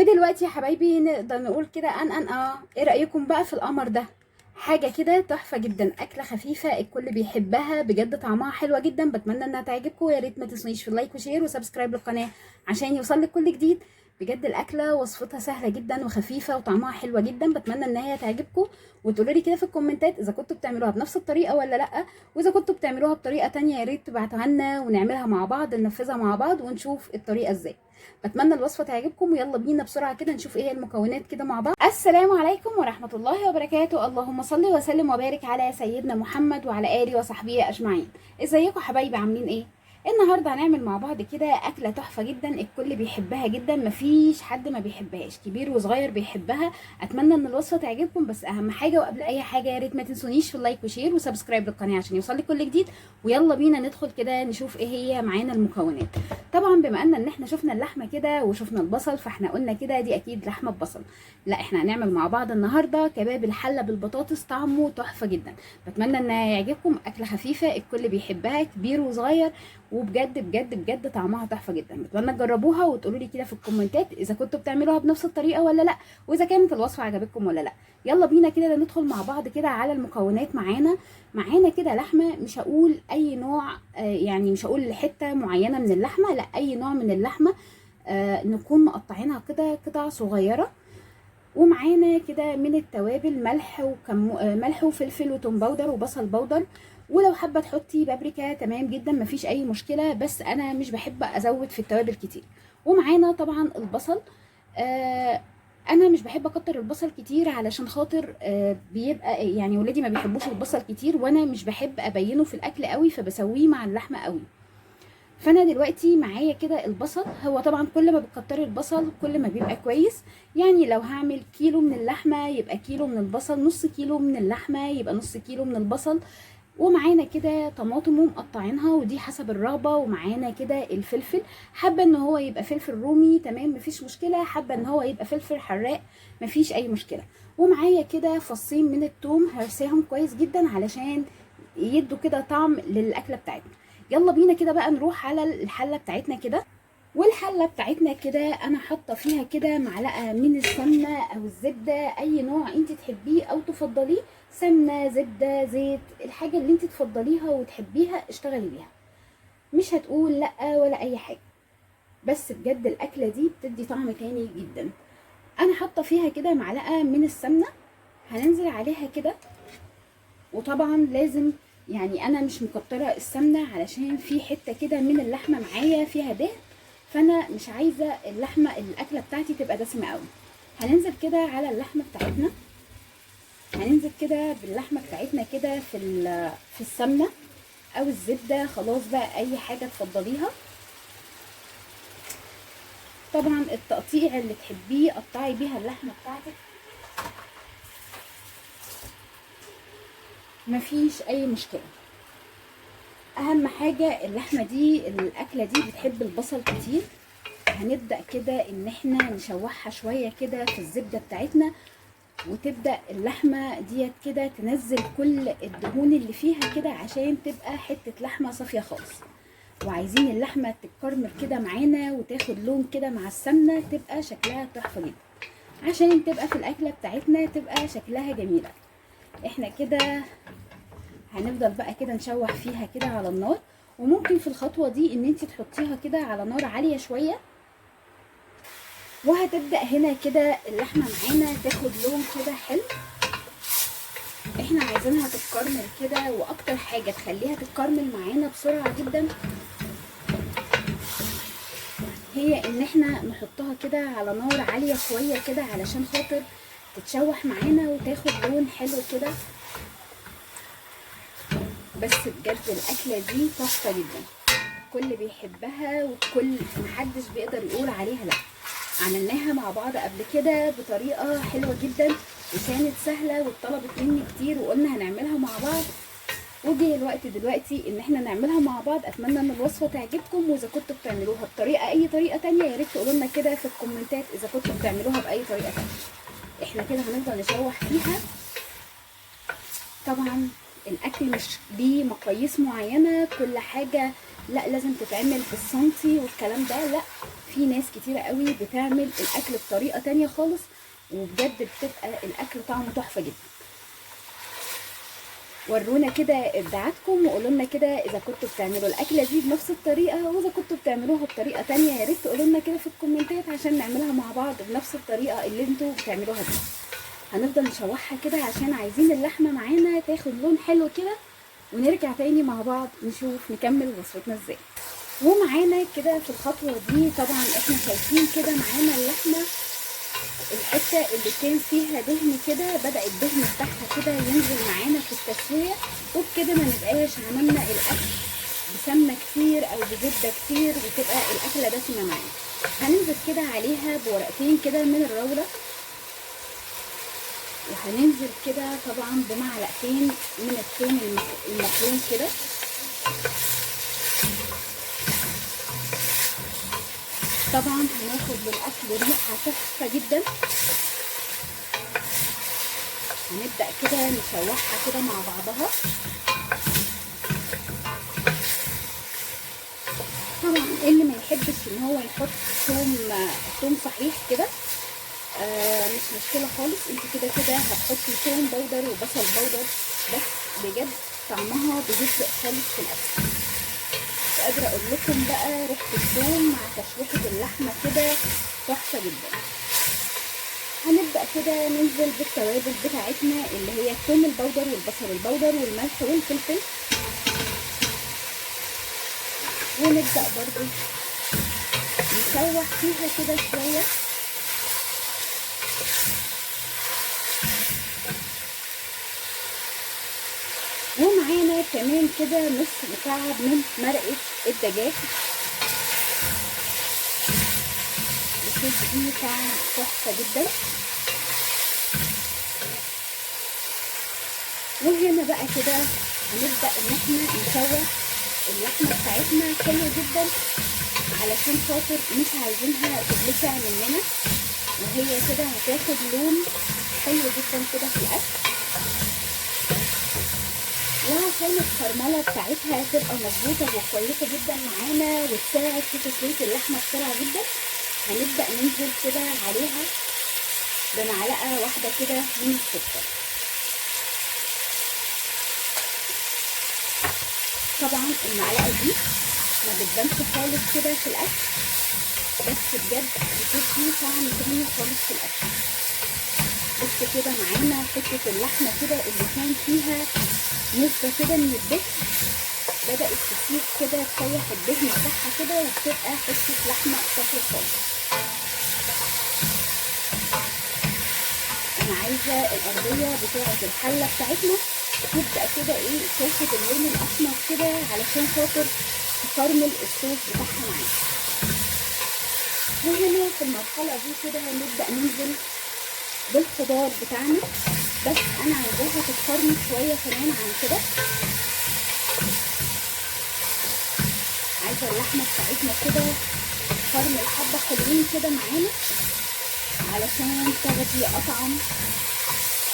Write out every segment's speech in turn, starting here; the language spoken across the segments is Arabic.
ودلوقتي يا حبايبي نقدر نقول كده ايه رأيكم بقى في القمر ده؟ حاجة كده تحفة جدا، أكلة خفيفة الكل بيحبها بجد، طعمها حلوة جدا. بتمنى انها تعجبكم، يا ريت ما تنسونيش في اللايك وشير وسبسكرايب للقناة عشان يوصلك كل جديد. بجد الأكلة وصفتها سهلة جدا وخفيفة وطعمها حلوة جدا، بتمنى ان هي تعجبكم وتقولوا لي كده في الكومنتات إذا كنتوا بتعملوها بنفس الطريقة ولا لأ، وإذا كنتوا بتعملوها بطريقة تانية يا ريت تبعتوها لنا ونعملها مع بعض، ننفذها مع بعض ونشوف الطريقة ازاي. بتمنى الوصفه تعجبكم، ويلا بينا بسرعه كده نشوف ايه هي المكونات كده مع بعض. السلام عليكم ورحمه الله وبركاته، اللهم صل وسلم وبارك على سيدنا محمد وعلى اله وصحبه اجمعين. ازيكم حبايبي، عاملين ايه؟ النهارده هنعمل مع بعض كده اكله تحفه جدا الكل بيحبها جدا، مفيش حد ما بيحبهاش، كبير وصغير بيحبها. اتمنى ان الوصفه تعجبكم، بس اهم حاجه وقبل اي حاجه يا ريت ما تنسونيش في اللايك وشير وسبسكرايب للقناه عشان يوصلك كل جديد. ويلا بينا ندخل كده نشوف ايه هي معانا المكونات. طبعا بما ان احنا شفنا اللحمه كده وشفنا البصل، فاحنا قلنا كده دي اكيد لحمه ببصل. لا، احنا هنعمل مع بعض النهارده كباب الحله بالبطاطس، طعمه تحفه جدا. بتمنى انها يعجبكم، اكله خفيفه الكل بيحبها كبير وصغير، وبجد بجد بجد طعمها تحفه جدا. بتمنى تجربوها وتقولوا لي كده في الكومنتات اذا كنتوا بتعملوها بنفس الطريقه ولا لا، واذا كانت الوصفه عجبتكم ولا لا. يلا بينا كده ندخل مع بعض كده على المكونات. معانا كده لحمه، مش هقول اي نوع، يعني مش هقول حته معينه من اللحمه، لا اي نوع من اللحمه، نكون مقطعينها كده قطع صغيره. ومعانا كده من التوابل ملح وفلفل وتوم باودر وبصل باودر، ولو حابه تحطي بابريكا تمام جدا مفيش اي مشكله، بس انا مش بحب ازود في التوابل كتير. ومعانا طبعا البصل. آه انا مش بحب اكتر البصل كتير علشان خاطر بيبقى يعني ولادي ما بيحبوش البصل كتير، وانا مش بحب ابينه في الاكل قوي فبسويه مع اللحمه قوي. فانا دلوقتي معايا كده البصل، هو طبعا كل ما بتكتري البصل كل ما بيبقى كويس. يعني لو هعمل كيلو من اللحمه يبقى كيلو من البصل، نص كيلو من اللحمه يبقى نص كيلو من البصل. ومعانا كده طماطم ومقطعينها ودي حسب الرغبه، ومعانا كده الفلفل، حابه ان هو يبقى فلفل رومي تمام مفيش مشكله، حابه ان هو يبقى فلفل حراق مفيش اي مشكله. ومعايا كده فصين من الثوم هرسيهم كويس جدا علشان يدوا كده طعم للاكله بتاعتنا. يلا بينا كده بقى نروح على الحله بتاعتنا كده. والحله بتاعتنا كده انا حاطه فيها كده معلقه من السمنه او الزبده، اي نوع انت تحبيه او تفضليه، سمنه زبده زيت، الحاجه اللي انت تفضليها وتحبيها اشتغلي بيها، مش هتقول لا ولا اي حاجه. بس بجد الاكله دي بتدي طعم تاني جدا. انا حاطه فيها كده معلقه من السمنه، هننزل عليها كده. وطبعا لازم، يعني انا مش مكتره السمنه علشان في حته كده من اللحمه معايا فيها دهن، فانا مش عايزه اللحمه الاكله بتاعتي تبقى دسمه قوي. هننزل كده على اللحمه بتاعتنا، هننزل كده باللحمه بتاعتنا كده في السمنه او الزبده، خلاص بقى اي حاجه تفضليها. طبعا التقطيع اللي تحبيه قطعي بيها اللحمه بتاعتك، مفيش اي مشكله. اهم حاجه اللحمه دي، الاكله دي بتحب البصل كتير. هنبدا كده ان احنا نشوحها شويه كده في الزبده بتاعتنا، وتبدا اللحمه ديت كده تنزل كل الدهون اللي فيها كده عشان تبقى حته لحمه صافيه خالص. وعايزين اللحمه تتكرمل كده معانا وتاخد لون كده مع السمنه، تبقى شكلها تحفه جدا عشان تبقى في الاكله بتاعتنا تبقى شكلها جميله. احنا كده هنفضل بقى كده نشوح فيها كده على النار. وممكن في الخطوه دي ان انت تحطيها كده على نار عاليه شويه، وهتبدا هنا كده اللحمه معانا تاخد لون كده حلو. احنا عايزينها تتكرمل كده، واكتر حاجه تخليها تتكرمل معانا بسرعه جدا هي ان احنا نحطها كده على نار عاليه شويه كده علشان خاطر تتشوح معانا وتاخد لون حلو كده. بس بجد الاكله دي تحفه جدا، الكل بيحبها والكل محدش بيقدر يقول عليها لا. عملناها مع بعض قبل كده بطريقه حلوه جدا وكانت سهله واتطلبت مني كتير، وقلنا هنعملها مع بعض، وجه الوقت دلوقتي ان احنا نعملها مع بعض. اتمنى ان الوصفه تعجبكم، واذا كنتوا بتعملوها بطريقه اي طريقه تانية يا ريت تقولوا لنا كده في الكومنتات اذا كنتوا بتعملوها باي طريقه تانية. احنا كده هنفضل نشوح فيها. طبعا الاكل مش ليه مقاييس معينه، كل حاجه لا لازم تتعمل بالسنتي والكلام ده لا، في ناس كتيره قوي بتعمل الاكل بطريقه تانية خالص، وبجد بتبقى الاكل طعمه تحفه جدا. ورونا كده ابداعاتكم وقولوا لنا كده اذا كنتوا بتعملوا الاكله دي بنفس الطريقه، واذا كنتوا بتعملوها بطريقه تانية يا ريت تقولوا لنا كده في الكومنتات عشان نعملها مع بعض بنفس الطريقه اللي انتوا بتعملوها دي. هنفضل نشوحها كده عشان عايزين اللحمه معانا تاخد لون حلو كده، ونرجع تاني مع بعض نشوف نكمل وصفتنا ازاي. ومعانا كده في الخطوه دي طبعا احنا شايفين كده معانا اللحمه الحته اللي كان فيها دهن كده بدا الدهن بتاعها كده ينزل معانا في التسويه، وبكده ما نبقاش عملنا الاكل بسمنه كتير او بزبده كتير وتبقى الاكله دسمه معانا. هننزل كده عليها بورقتين كده من الروله، وهننزل كده طبعا بمعلقتين من الثوم المفروم كده، طبعا هناخد للاكل ريحه تحفه جدا. هنبدا كده نشوحها كده مع بعضها. طبعا اللي ما يحبش ان هو يحط ثوم صحيح كده مش مشكله خالص، انت كده كده هتحطي ثوم بودر وبصل بودر، بس بجد طعمها بيفرق خالص في الاكل. مش قادره اقول لكم بقى ريحه الثوم مع تشويحه اللحمه كده تحفه جدا. هنبدا كده ننزل بالتوابل بتاعتنا اللي هي الثوم البودر والبصل البودر والملح والفلفل، ونبدا برضو نشوح فيها كده شويه. ومعانا كمان كده نص مكعب من مرقه الدجاج، بتدي طعم تحفه جدا. وهنا بقى كده هنبدا ان احنا نشوح اللحمه بتاعتنا حلو جدا علشان خاطر مش عايزينها تتلسع مننا، وهي كده هتاخد لون حلو جدا كده في الاكل. وعشان الكرمله بتاعتها تبقى مظبوطه وكويسه جدا معانا وتساعد في تسويه اللحمه بسرعه جدا، هنبدا ننزل كده عليها بمعلقه واحده كده من السكر. طبعا المعلقه دي ما بتبانش خالص كده في الاكل، بس بجد بتدي طعم تاني خالص في الاكل. بص كده معانا حته اللحمه كده اللي كان فيها نسبه كده من الدهن بدات تسيح كده تسيح الدهن بتاعها كده وبتبقى حته لحمه صافيه خالص. انا عايزه الارضيه بتاعه الحله بتاعتنا تبدا كده ايه تاخد اللون الاحمر كده علشان خاطر تكرمل الصوص بتاعها معانا. وهنا في المرحله دي كده هنبدا ننزل بالخضار بتاعنا، بس انا عايزاها تتكرمل شويه كمان عن كده. عايزه اللحمه بتاعتنا كده تكرمل حبه حلوين كده معانا علشان تاخدي اطعم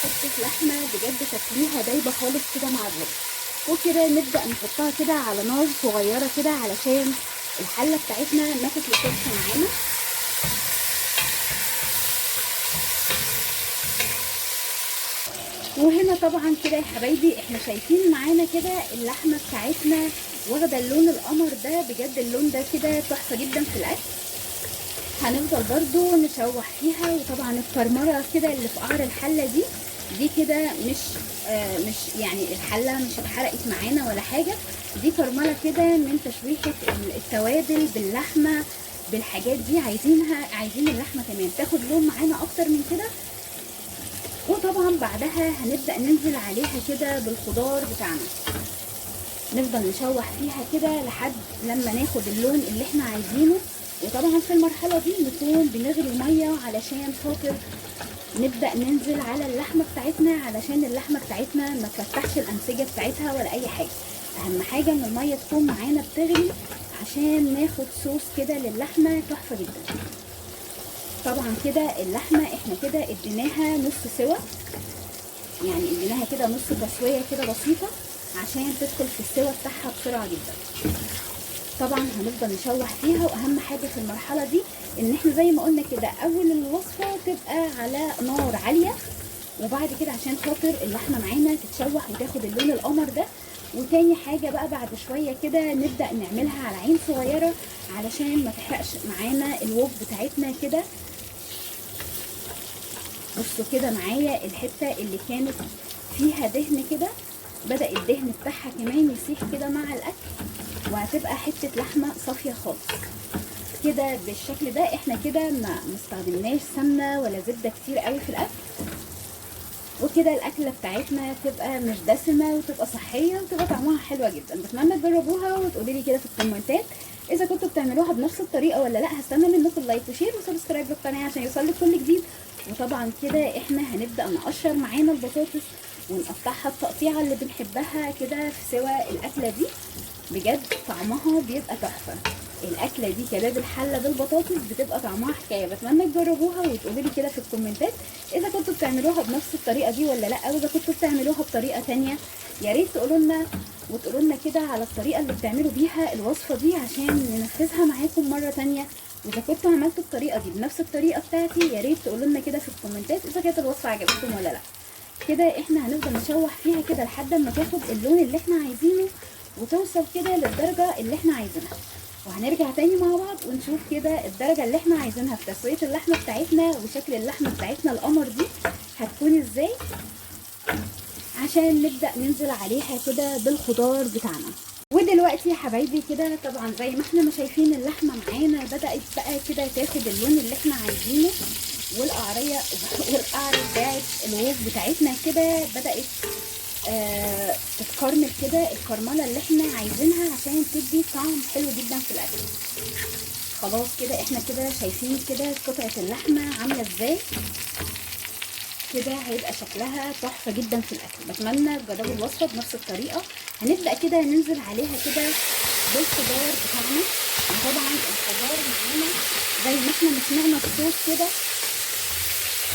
حته لحمه بجد تاكليها دايبه خالص كده مع الرز. وكده نبدا نحطها كده على نار صغيره كده علشان الحله بتاعتنا ما تتلسعش معانا. وهنا طبعا كده يا حبايبي احنا شايفين معانا كده اللحمه بتاعتنا واخده اللون القمر ده، بجد اللون ده كده تحفه جدا في الاكل. هنفضل برضو نشوح فيها، وطبعا الكرمره كده اللي في قعر الحله دي كده مش يعني الحله مش اتحرقت معانا ولا حاجه، دي كرمله كده من تشويحه التوابل باللحمه بالحاجات دي. عايزين اللحمه كمان تاخد لون معانا اكتر من كده. وطبعا بعدها هنبدا ننزل عليها كده بالخضار بتاعنا، نفضل نشوح فيها كده لحد لما ناخد اللون اللي احنا عايزينه. وطبعا في المرحله دي نكون بنغلي ميه علشان خاطر نبدا ننزل على اللحمه بتاعتنا علشان اللحمه بتاعتنا ما تفتحش الانسجه بتاعتها ولا اي حاجه. اهم حاجه ان الميه تكون معانا بتغلي عشان ناخد صوص كده للحمه تحفه جدا. طبعا كده اللحمه احنا كده اديناها نص سوا، يعني اديناها كده نص تسويه كده بسيطه عشان تدخل في السوا بتاعها بسرعه جدا. طبعا هنفضل نشوح فيها. واهم حاجه في المرحله دي ان احنا زي ما قلنا كده اول الوصفه تبقى على نار عاليه، وبعد كده عشان خاطر اللحمه معانا تتشوح وتاخد اللون القمر ده. وتاني حاجه بقى بعد شويه كده نبدا نعملها على عين صغيره علشان ما تحرقش معانا الوك بتاعتنا كده. بصوا كده معايا الحته اللي كانت فيها دهن كده بدأ الدهن بتاعها كمان يسيح كده مع الاكل، وهتبقى حته لحمه صافيه خالص كده بالشكل ده. احنا كده ما استخدمناش سمنه ولا زبده كتير قوي في الاكل، وكده الاكله بتاعتنا تبقى مش دسمه وتبقى صحيه وتبقى طعمها حلوه جدا. بتمنى تجربوها وتقولي لي كده في الكومنتات اذا كنتوا بتعملوها بنفس الطريقه ولا لا. هستنى منكم لايك وشير وسبسكرايب للقناه عشان يوصلك كل جديد. وطبعا كده احنا هنبدا نقشر معانا البطاطس ونقطعها التقطيعه اللي بنحبها كده في سوا الاكله دي. بجد طعمها بيبقى تحفه. الاكله دي كباب الحله بالبطاطس بتبقى طعمها حكايه. بتمنى تجربوها وتقولوا لي كده في الكومنتات اذا كنتوا بتعملوها بنفس الطريقه دي ولا لا، او اذا كنتوا بتعملوها بطريقه تانية يا ريت تقولوا لنا وتقولوا لنا كده على الطريقه اللي بتعملوا بيها الوصفه دي عشان ننفذها معاكم مره تانية. واذا كنتوا عملتوا الطريقه دي بنفس الطريقه بتاعتي يا ريت تقولوا لنا كده في الكومنتات اذا كانت الوصفه عجبتكم ولا لا. كده احنا هنفضل نشوح فيها كده لحد ما تاخد اللون اللي احنا عايزينه وتوصل كده للدرجه اللي احنا عايزينها. وهنرجع تاني مع بعض ونشوف كده الدرجه اللي احنا عايزينها في تسويه اللحمه بتاعتنا وشكل اللحمه بتاعتنا القمر دي هتكون ازاي، عشان نبدا ننزل عليها كده بالخضار بتاعنا. ودلوقتي يا حبايبي كده طبعا زي ما احنا ما شايفين اللحمه معانا بدات بقى كده تاخد اللون اللي احنا عايزينه، والقعر بتاعت الووك بتاعتنا كده بدات تتكرمل كده الكرمله اللي احنا عايزينها عشان تدي طعم حلو جدا في الاكل. خلاص كده احنا كده شايفين كده قطعه اللحمه عامله ازاي كده، هيبقى شكلها تحفه جدا في الاكل. بتمنى تجربوا الوصفه بنفس الطريقه. هنبدا كده ننزل عليها كده بالخضار بتاعنا. وطبعا الخضار معانا زي ما احنا سمعنا الصوت كده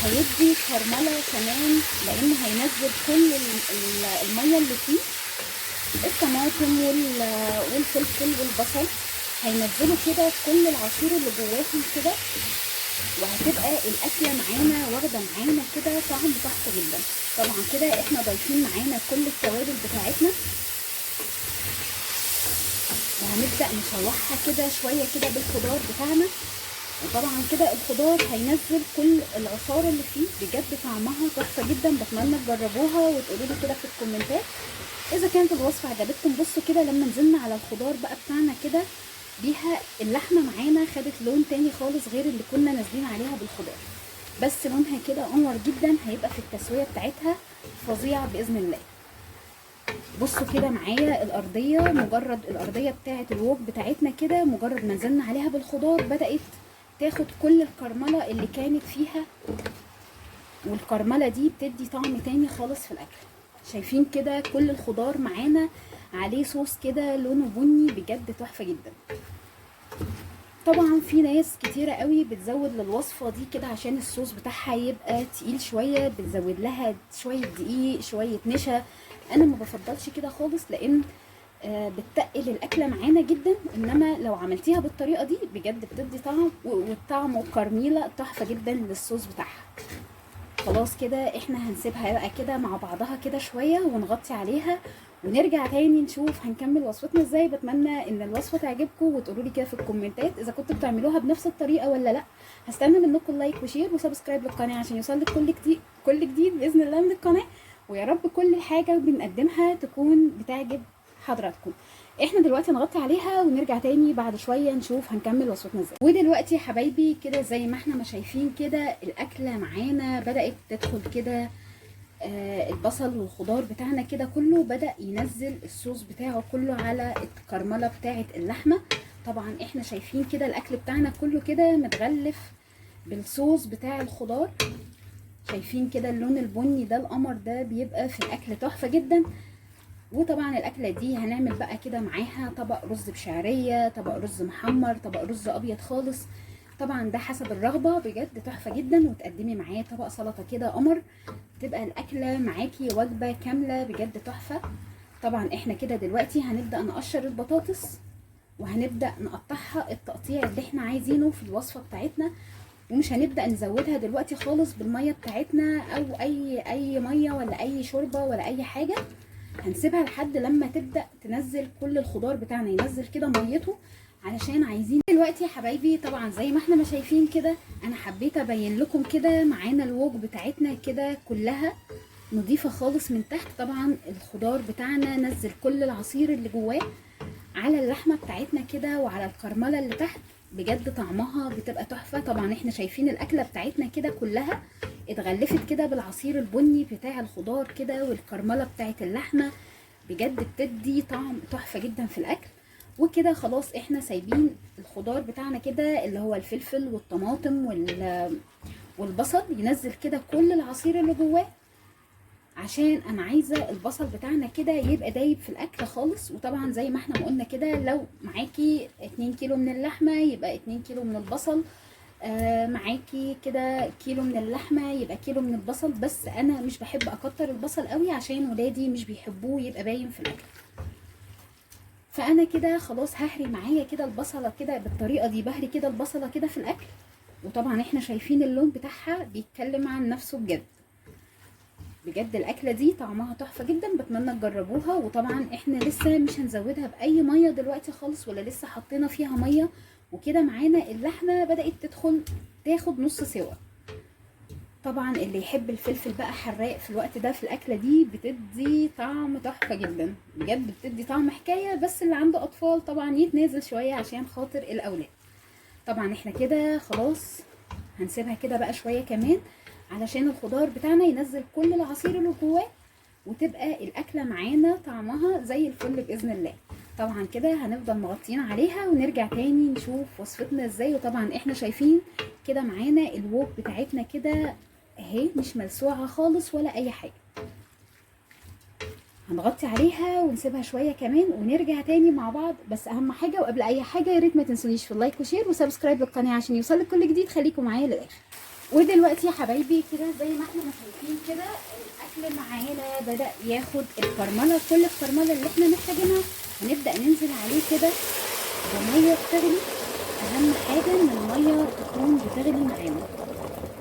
هيدي كرمله كمان، لان هينزل كل الميه اللي فيه الطماطم والفلفل والبصل، هينزلوا كده كل العصير اللي جواهم كده، وهتبقى الاكله معانا واخده معانا كده طعم تحفه جدا. طبعا كده احنا ضايفين معانا كل التوابل بتاعتنا، وهنبدا نشوحها كده شويه كده بالخضار بتاعنا. وطبعا كده الخضار هينزل كل العصاره اللي فيه. بجد طعمها تحفه جدا. بتمنى تجربوها وتقولوا لي كده في الكومنتات اذا كانت الوصفه عجبتكم. بصوا كده لما نزلنا على الخضار بقى بتاعنا كده بيها اللحمه معانا خدت لون تاني خالص غير اللي كنا نازلين عليها بالخضار، بس لونها كده انور جدا. هيبقى في التسويه بتاعتها فظيعه باذن الله. بصوا كده معايا الارضيه، مجرد الارضيه بتاعه الوok بتاعتنا كده مجرد ما نزلنا عليها بالخضار بدات تاخد كل الكرمله اللي كانت فيها، والكرمله دي بتدي طعم تاني خالص في الاكل. شايفين كده كل الخضار معانا عليه صوص كده لونه بني، بجد تحفه جدا. طبعا في ناس كتيره قوي بتزود للوصفه دي كده عشان الصوص بتاعها يبقى تقيل شويه، بتزود لها شويه دقيق شويه نشا. انا ما بفضلش كده خالص لان بتقل الاكله معانا جدا. انما لو عملتيها بالطريقه دي بجد بتدي طعم، والطعم وكرميله تحفه جدا للصوص بتاعها. خلاص كده احنا هنسيبها بقى كده مع بعضها كده شويه ونغطي عليها ونرجع تاني نشوف هنكمل وصفتنا ازاي. بتمنى ان الوصفه تعجبكم وتقولوا لي كده في الكومنتات اذا كنتوا بتعملوها بنفس الطريقه ولا لا. هستنى منكم لايك وشير وسبسكرايب للقناه عشان يوصلك كل جديد باذن الله من القناه. ويا رب كل حاجه بنقدمها تكون بتعجب حضراتكم. احنا دلوقتي نغطي عليها ونرجع تاني بعد شويه نشوف هنكمل وصفتنا ازاي. ودلوقتي يا حبايبي كده زي ما احنا ما شايفين كده الاكله معانا بدات تدخل كده البصل والخضار بتاعنا كده كله بدأ ينزل الصوص بتاعه كله على الكرمله بتاعه اللحمه. طبعا احنا شايفين كده الاكل بتاعنا كله كده متغلف بالصوص بتاع الخضار. شايفين كده اللون البني ده القمر ده بيبقى في الاكل تحفه جدا. وطبعا الاكله دي هنعمل بقى كده معاها طبق رز بشعريه، طبق رز محمر، طبق رز ابيض خالص. طبعا ده حسب الرغبه. بجد تحفه جدا. وتقدمي معاه طبق سلطه كده قمر، تبقى الاكله معاكي وجبه كامله بجد تحفه. طبعا احنا كده دلوقتي هنبدا نقشر البطاطس وهنبدأ نقطعها التقطيع اللي احنا عايزينه في الوصفة بتاعتنا، ومش هنبدأ نزودها دلوقتي خالص بالمية بتاعتنا او اي مية ولا اي شوربة ولا اي حاجة. هنسيبها لحد لما تبدأ تنزل كل الخضار بتاعنا ينزل كده ميته، علشان عايزين دلوقتي يا حبايبي. طبعا زي ما احنا ما شايفين كده، انا حبيت ابين لكم كده معانا الوok بتاعتنا كده كلها نضيفة خالص من تحت. طبعا الخضار بتاعنا نزل كل العصير اللي جواه على اللحمة بتاعتنا كده وعلى الكرملة اللي تحت، بجد طعمها بتبقى تحفة. طبعا احنا شايفين الاكلة بتاعتنا كده كلها اتغلفت كده بالعصير البني بتاع الخضار كده والكرملة بتاعت اللحمة، بجد بتدي طعم تحفة جدا في الاكل. وكده خلاص احنا سايبين الخضار بتاعنا كده اللي هو الفلفل والطماطم والبصل ينزل كده كل العصير اللي جواه، عشان انا عايزه البصل بتاعنا كده يبقى دايب في الاكل خالص. وطبعا زي ما احنا ما قلنا كده، لو معاكي 2 كيلو من اللحمه يبقى 2 كيلو من البصل، معاكي كده كيلو من اللحمه يبقى كيلو من البصل. بس انا مش بحب اكتر البصل قوي عشان ولادي مش بيحبوه يبقى باين في الاكل. فانا كده خلاص ههري معايا كده البصله كده بالطريقه دي، بهري كده البصله كده في الاكل. وطبعا احنا شايفين اللون بتاعها بيتكلم عن نفسه بجد. بجد الاكله دي طعمها تحفه جدا، بتمنى تجربوها. وطبعا احنا لسه مش هنزودها باي ميه دلوقتي خالص، ولا لسه حطينا فيها ميه. وكده معانا اللحمه بدات تاخد نص سوا. طبعا اللي يحب الفلفل بقى حراق في الوقت ده في الاكله دي بتدي طعم تحفه جدا، بجد بتدي طعم حكايه. بس اللي عنده اطفال طبعا يتنازل شويه عشان خاطر الاولاد. طبعا احنا كده خلاص هنسيبها كده بقى شويه كمان علشان الخضار بتاعنا ينزل كل العصير اللي جواه، وتبقى الاكله معانا طعمها زي الفل باذن الله. طبعا كده هنفضل مغطيين عليها ونرجع تاني نشوف وصفتنا ازاي. وطبعا احنا شايفين كده معانا الوok بتاعتنا كده اهي مش ملسوعه خالص ولا اي حاجه. هنغطي عليها ونسيبها شويه كمان ونرجع تاني مع بعض. بس اهم حاجه وقبل اي حاجه يا ريت ما تنسونيش في اللايك وشير وسبسكرايب للقناه عشان يوصلك كل جديد. خليكم معايا للاخر. ودلوقتي يا حبايبي كده زي ما احنا شايفين كده الاكل معانا بدا ياخد الكرمله، كل الكرمله اللي احنا محتاجينها. هنبدا ننزل عليه كده بميه بتغلي. اهم حاجه ان الميه تكون بتغلي معانا،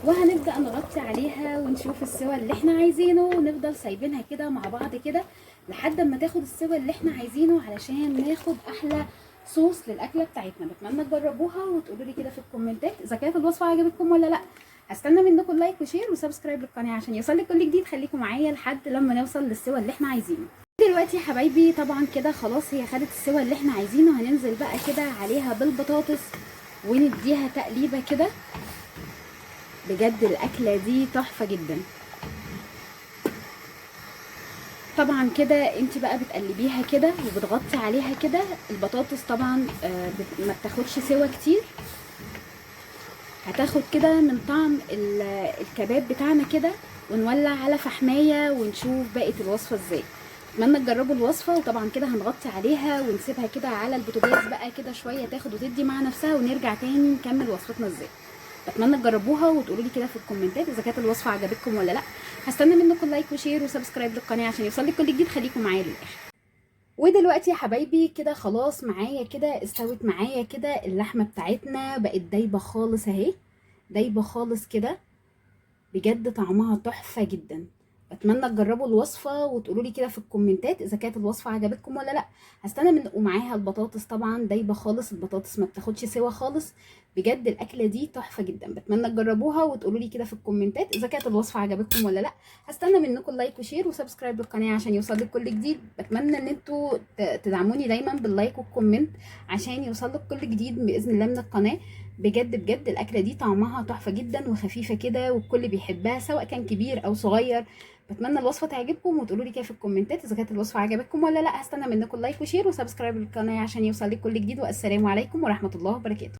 وهنبدا نغطي عليها ونشوف السوى اللي احنا عايزينه، ونفضل سايبينها كده مع بعض كده لحد ما تاخد السوى اللي احنا عايزينه علشان ناخد احلى صوص للاكله بتاعتنا. بتمنى تجربوها وتقولوا لي كده في الكومنتات اذا كانت الوصفه عجبتكم ولا لا. هستنى منكم لايك وشير وسبسكرايب للقناه عشان يوصلك كل جديد. خليكم معايا لحد لما نوصل للسوى اللي احنا عايزينه. دلوقتي يا حبايبي طبعا كده خلاص هي خدت السوى اللي احنا عايزينه. هننزل بقى كده عليها بالبطاطس ونديها تقليبه كده. بجد الاكله دي تحفه جدا. طبعا كده انت بقى بتقلبيها كده وبتغطي عليها كده. البطاطس طبعا ما بتاخدش سوا كتير، هتاخد كده من طعم الكباب بتاعنا كده. ونولع على فحمايه ونشوف بقيه الوصفه ازاي. اتمنى تجربوا الوصفه. وطبعا كده هنغطي عليها ونسيبها كده على البوتاجاز بقى كده شويه تاخد وتدي مع نفسها، ونرجع تاني نكمل وصفتنا ازاي. بتمنى تجربوها وتقولوا لي كده في الكومنتات اذا كانت الوصفه عجبتكم ولا لا. هستنى منكم لايك وشير وسبسكرايب للقناه عشان يوصلك كل جديد. خليكم معايا للاخر. ودلوقتي يا حبايبي كده خلاص معايا كده استوت معايا كده اللحمه بتاعتنا بقت دايبه خالص اهي، دايبه خالص كده. بجد طعمها تحفه جدا. بتمنى تجربوا الوصفه وتقولوا لي كده في الكومنتات اذا كانت الوصفه عجبتكم ولا لا. هستنى من ومعاها البطاطس طبعا دايبه خالص، البطاطس ما بتاخدش سوا خالص. بجد الاكله دي تحفه جدا. بتمنى تجربوها وتقولوا لي كده في الكومنتات اذا كانت الوصفه عجبتكم ولا لا. هستنى منكم لايك وشير وسبسكرايب للقناه عشان يوصلك كل جديد. بتمنى ان انتوا تدعموني دايما باللايك والكومنت عشان يوصلك كل جديد باذن الله من القناه. بجد بجد الاكله دي طعمها تحفه جدا وخفيفه كده والكل بيحبها سواء كان كبير او صغير. بتمنى الوصفه تعجبكم وتقولوا لي كده في الكومنتات اذا كانت الوصفه عجبتكم ولا لا. هستنى منكم لايك وشير وسبسكرايب للقناه عشان يوصلك كل جديد. والسلام عليكم ورحمه الله وبركاته.